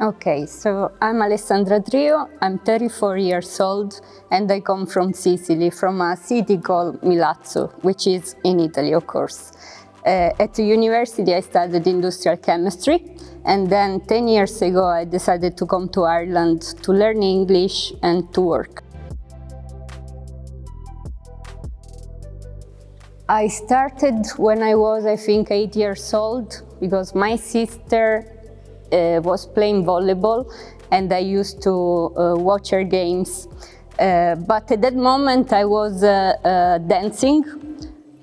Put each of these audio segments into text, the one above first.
Okay, so I'm Alessandra Trio, I'm 34 years old and I come from Sicily, from a city called Milazzo, which is in Italy, of course. At the university I studied industrial chemistry and then 10 years ago I decided to come to Ireland to learn English and to work. I started when I was, I think, 8 years old because my sister was playing volleyball and I used to watch her games. But at that moment I was dancing,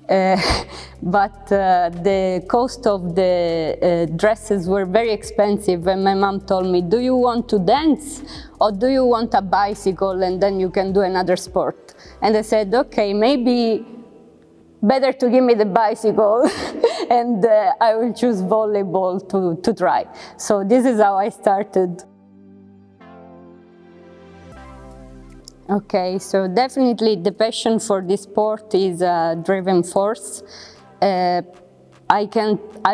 but the cost of the dresses were very expensive and my mom told me, do you want to dance or do you want a bicycle and then you can do another sport? And I said, okay, maybe better to give me the bicycle and I will choose volleyball to try. So this is how I started. Okay, so definitely the passion for this sport is a driving force. I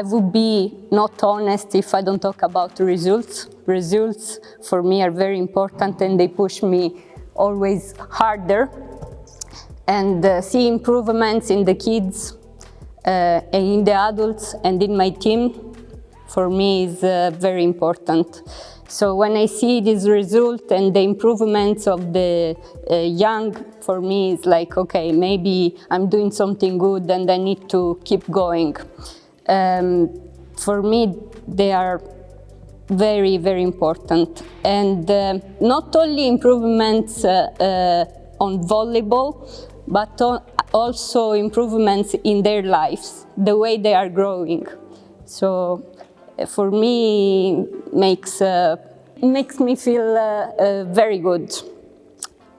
would be not honest if I don't talk about results. Results for me are very important and they push me always harder. And see improvements in the kids, and in the adults and in my team, for me is very important. So when I see this result and the improvements of the young, for me it's like, okay, maybe I'm doing something good and I need to keep going. For me, they are very, very important. And not only improvements on volleyball, but also improvements in their lives, the way they are growing. So for me, makes me feel very good.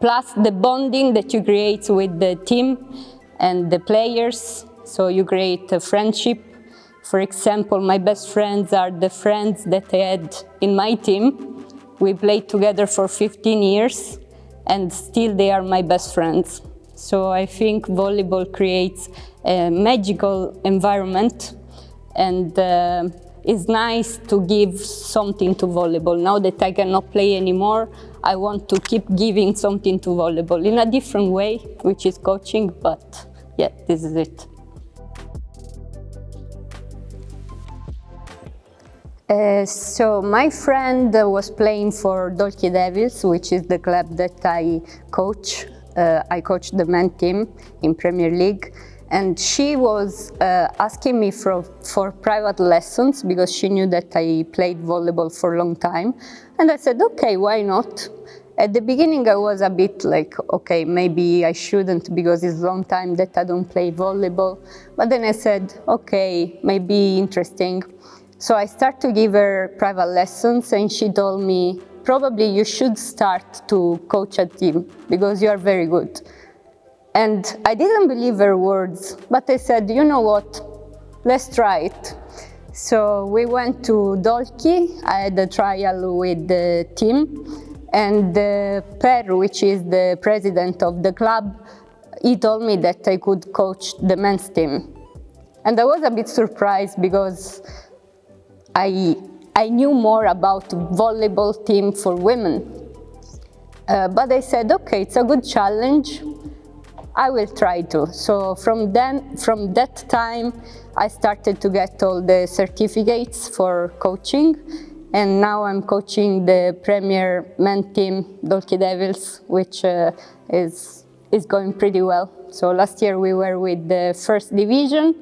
Plus the bonding that you create with the team and the players, so you create a friendship. For example, my best friends are the friends that I had in my team. We played together for 15 years and still they are my best friends. So I think volleyball creates a magical environment and it's nice to give something to volleyball. Now that I cannot play anymore, I want to keep giving something to volleyball in a different way, which is coaching, but yeah, this is it. So my friend was playing for Dalkey Devils, which is the club that I coach. I coach the men's team in Premier League, and she was asking me for private lessons because she knew that I played volleyball for a long time. And I said, okay, why not? At the beginning I was a bit like, okay, maybe I shouldn't because it's a long time that I don't play volleyball. But then I said, okay, maybe interesting. So I started to give her private lessons and she told me, probably you should start to coach a team because you are very good. And I didn't believe her words, but I said, you know what, let's try it. So we went to Dalkey, I had a trial with the team, and Per, which is the president of the club, he told me that I could coach the men's team. And I was a bit surprised because I knew more about volleyball team for women. But I said, okay, it's a good challenge. I will try to. So from that time, I started to get all the certificates for coaching. And now I'm coaching the Premier men's team, Dalkey Devils, which is going pretty well. So last year we were with the first division.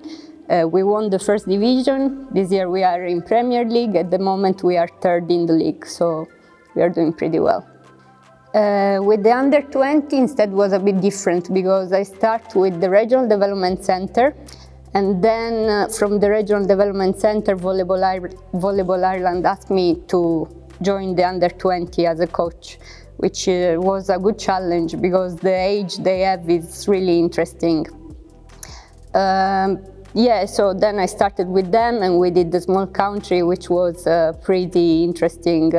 We won the first division. This year we are in Premier League. At the moment we are third in the league, so we are doing pretty well. With the under 20 instead was a bit different because I start with the Regional Development Center and then from the Regional Development Center Volleyball Ireland asked me to join the under 20 as a coach, which was a good challenge because the age they have is really interesting. Yeah, so then I started with them and we did the small country, which was a pretty interesting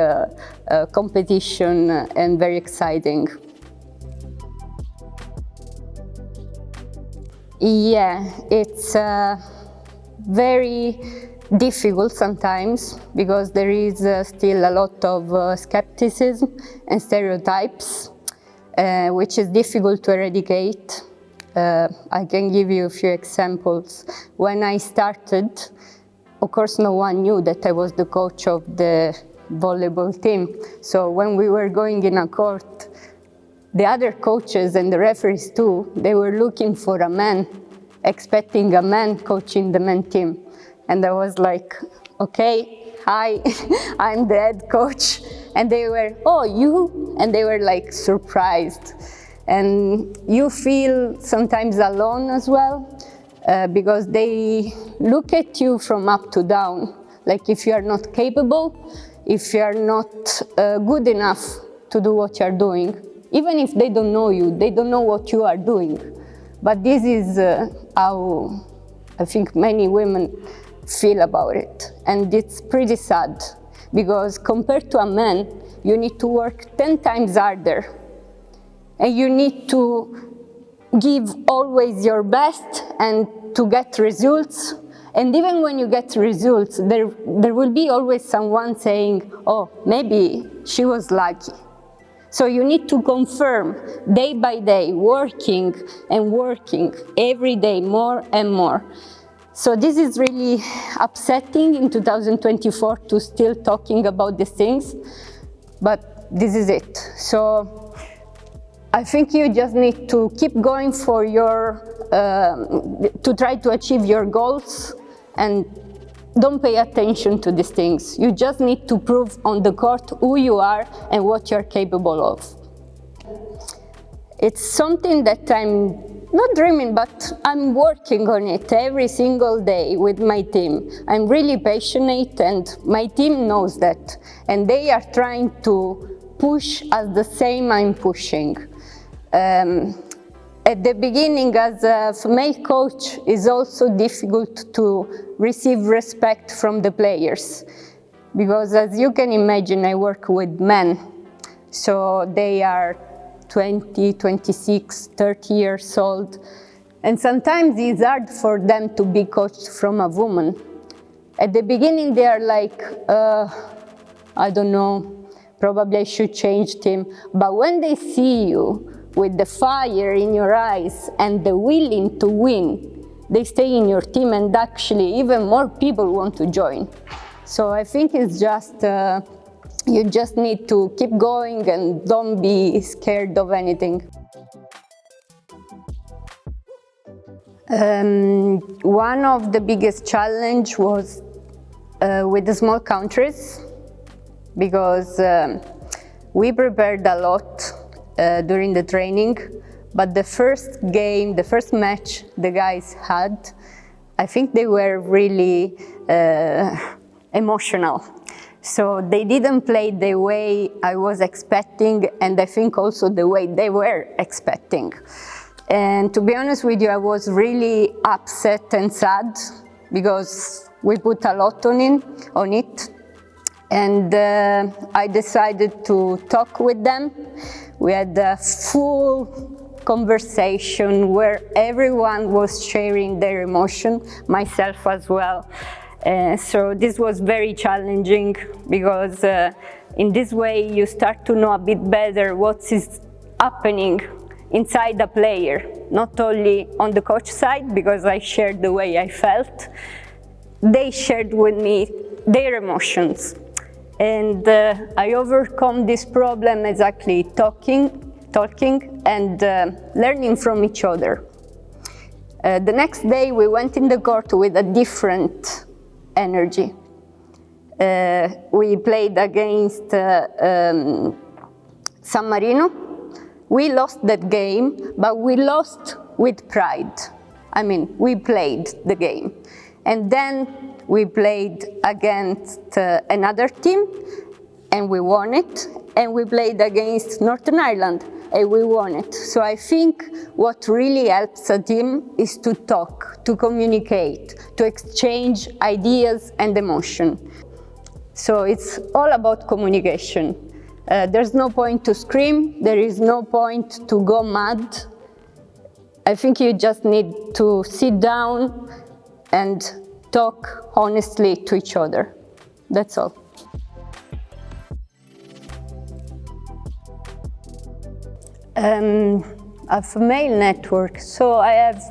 competition and very exciting. Yeah, it's very difficult sometimes because there is still a lot of skepticism and stereotypes, which is difficult to eradicate. I can give you a few examples. When I started, of course, no one knew that I was the coach of the volleyball team. So when we were going in a court, the other coaches and the referees too, they were looking for a man, expecting a man coaching the men team. And I was like, okay, hi, I'm the head coach. And they were, oh, you? And they were like surprised. And you feel sometimes alone as well, because they look at you from up to down. Like if you are not capable, if you are not good enough to do what you are doing. Even if they don't know you, they don't know what you are doing. But this is how I think many women feel about it. And it's pretty sad, because compared to a man, you need to work 10 times harder. And you need to give always your best and to get results. And even when you get results, there will be always someone saying, oh, maybe she was lucky. So you need to confirm day by day, working and working every day more and more. So this is really upsetting in 2024 to still talking about these things, but this is it. So I think you just need to keep going for your, to try to achieve your goals, and don't pay attention to these things. You just need to prove on the court who you are and what you're capable of. It's something that I'm not dreaming, but I'm working on it every single day with my team. I'm really passionate, and my team knows that. And they are trying to push as the same I'm pushing. At the beginning, as a female coach, it's also difficult to receive respect from the players. Because as you can imagine, I work with men. So they are 20, 26, 30 years old. And sometimes it's hard for them to be coached from a woman. At the beginning, they are like, I don't know, probably I should change team. But when they see you with the fire in your eyes and the willing to win, they stay in your team, and actually even more people want to join. So I think it's just, you just need to keep going and don't be scared of anything. One of the biggest challenge was with the small countries, because we prepared a lot during the training, but the first game, the first match the guys had, I think they were really emotional. So they didn't play the way I was expecting, and I think also the way they were expecting. And to be honest with you, I was really upset and sad, because we put a lot on it. And I decided to talk with them. We had a full conversation where everyone was sharing their emotion, myself as well. So this was very challenging, because in this way you start to know a bit better what is happening inside the player, not only on the coach side, because I shared the way I felt. They shared with me their emotions. And I overcome this problem exactly talking and learning from each other. The next day we went in the court with a different energy. We played against San Marino. We lost that game, but we lost with pride. I mean, we played the game. And then we played against another team, and we won it. And we played against Northern Ireland, and we won it. So I think what really helps a team is to talk, to communicate, to exchange ideas and emotion. So it's all about communication. There's no point to scream, there is no point to go mad. I think you just need to sit down and talk honestly to each other. That's all. A female network. So I have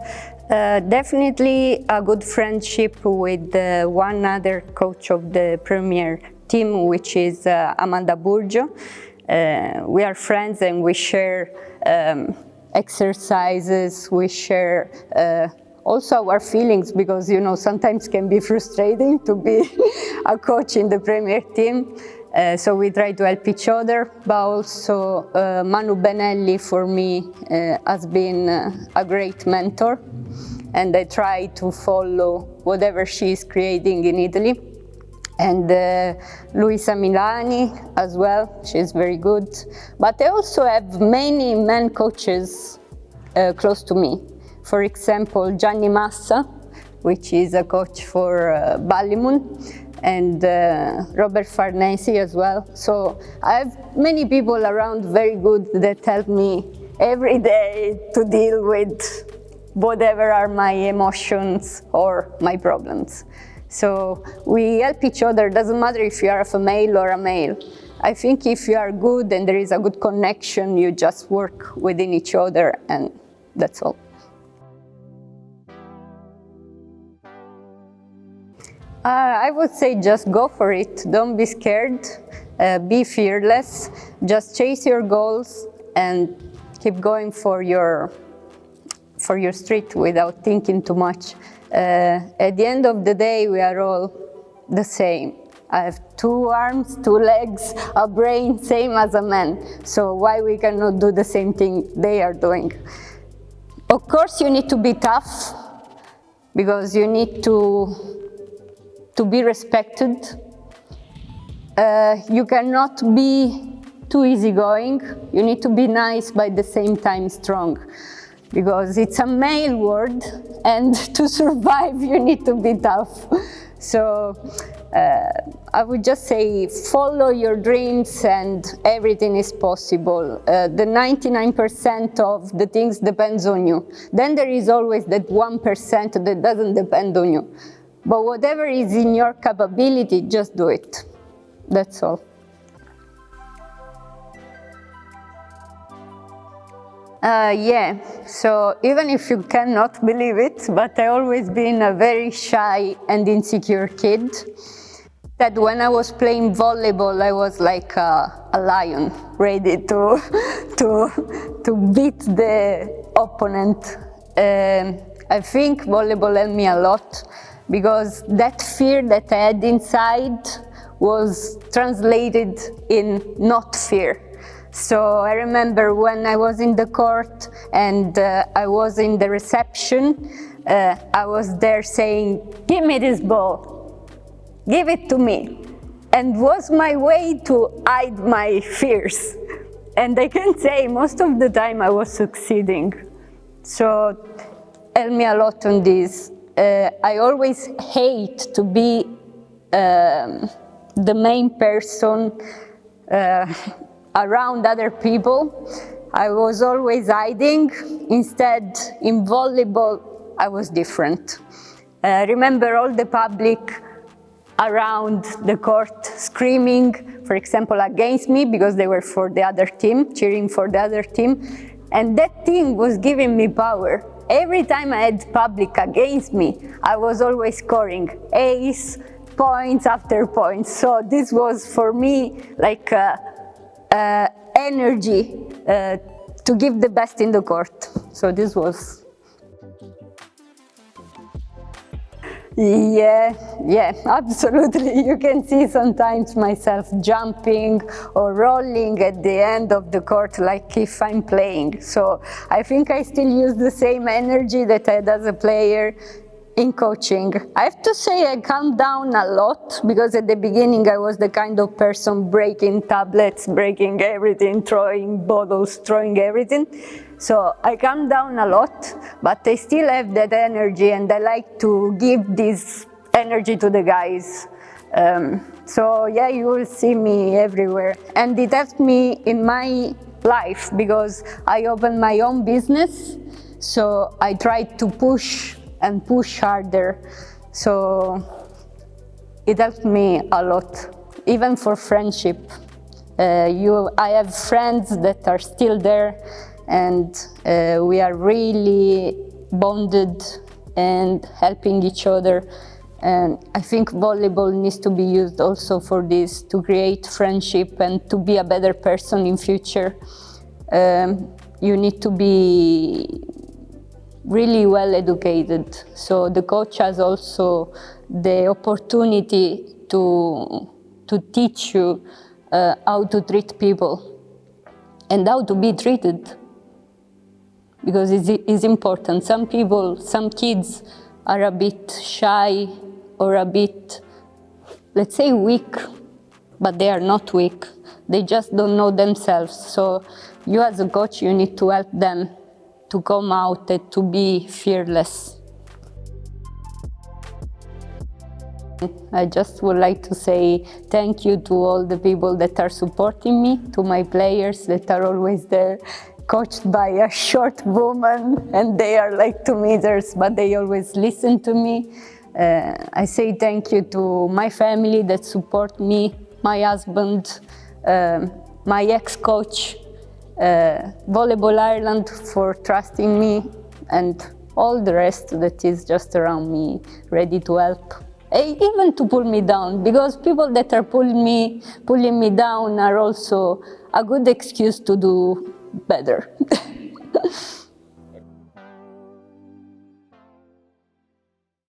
definitely a good friendship with one other coach of the Premier team, which is Amanda Burgio. We are friends and we share exercises, we share also our feelings, because sometimes can be frustrating to be a coach in the Premier team. So we try to help each other, but also Manu Benelli for me has been a great mentor, and I try to follow whatever she is creating in Italy. And Luisa Milani as well, she's very good. But I also have many men coaches close to me. For example, Gianni Massa, which is a coach for Ballymun, and Robert Farnesi as well. So I have many people around very good that help me every day to deal with whatever are my emotions or my problems. So we help each other. Doesn't matter if you are a female or a male. I think if you are good and there is a good connection, you just work within each other, and that's all. I would say just go for it. Don't be scared. Be fearless. Just chase your goals and keep going for your street without thinking too much. At the end of the day, we are all the same. I have 2 arms, 2 legs, a brain, same as a man. So why we cannot do the same thing they are doing? Of course, you need to be tough, because you need to be respected. You cannot be too easygoing. You need to be nice, but at the same time strong, because it's a male world, and to survive you need to be tough. So I would just say follow your dreams and everything is possible. The 99% of the things depends on you. Then there is always that 1% that doesn't depend on you. But whatever is in your capability, just do it. That's all. Yeah, so even if you cannot believe it, but I always been a very shy and insecure kid. That when I was playing volleyball, I was like a lion, ready to beat the opponent. I think volleyball helped me a lot, because that fear that I had inside was translated in not fear. So I remember when I was in the court and I was in the reception, I was there saying, "Give me this ball, give it to me." And was my way to hide my fears. And I can say most of the time I was succeeding. So helped me a lot on this. I always hate to be the main person around other people. I was always hiding. Instead, in volleyball, I was different. I remember all the public around the court screaming, for example, against me, because they were for the other team, cheering for the other team. And that thing was giving me power. Every time I had public against me, I was always scoring ace, points after points. So this was for me like energy to give the best in the court. So this was... Yeah, absolutely. You can see sometimes myself jumping or rolling at the end of the court like if I'm playing. So I think I still use the same energy that I had as a player in coaching. I have to say I calmed down a lot, because at the beginning I was the kind of person breaking tablets, breaking everything, throwing bottles, throwing everything. So I calmed down a lot, but I still have that energy, and I like to give this energy to the guys. So yeah, you will see me everywhere. And it helped me in my life, because I opened my own business, so I tried to push and push harder So it helped me a lot, even for friendship. I have friends that are still there, and we are really bonded and helping each other. And I think volleyball needs to be used also for this, to create friendship and to be a better person in future. You need to be really well educated. So the coach has also the opportunity to teach you how to treat people and how to be treated, because it's important. Some people, some kids are a bit shy or a bit, let's say, weak, but they are not weak. They just don't know themselves. So you as a coach, you need to help them to come out and to be fearless. I just would like to say thank you to all the people that are supporting me, to my players that are always there, coached by a short woman, and they are like 2 meters, but they always listen to me. I say thank you to my family that support me, my husband, my ex-coach, Volleyball Ireland for trusting me, and all the rest that is just around me, ready to help. Even to pull me down, because people that are pulling me down are also a good excuse to do better.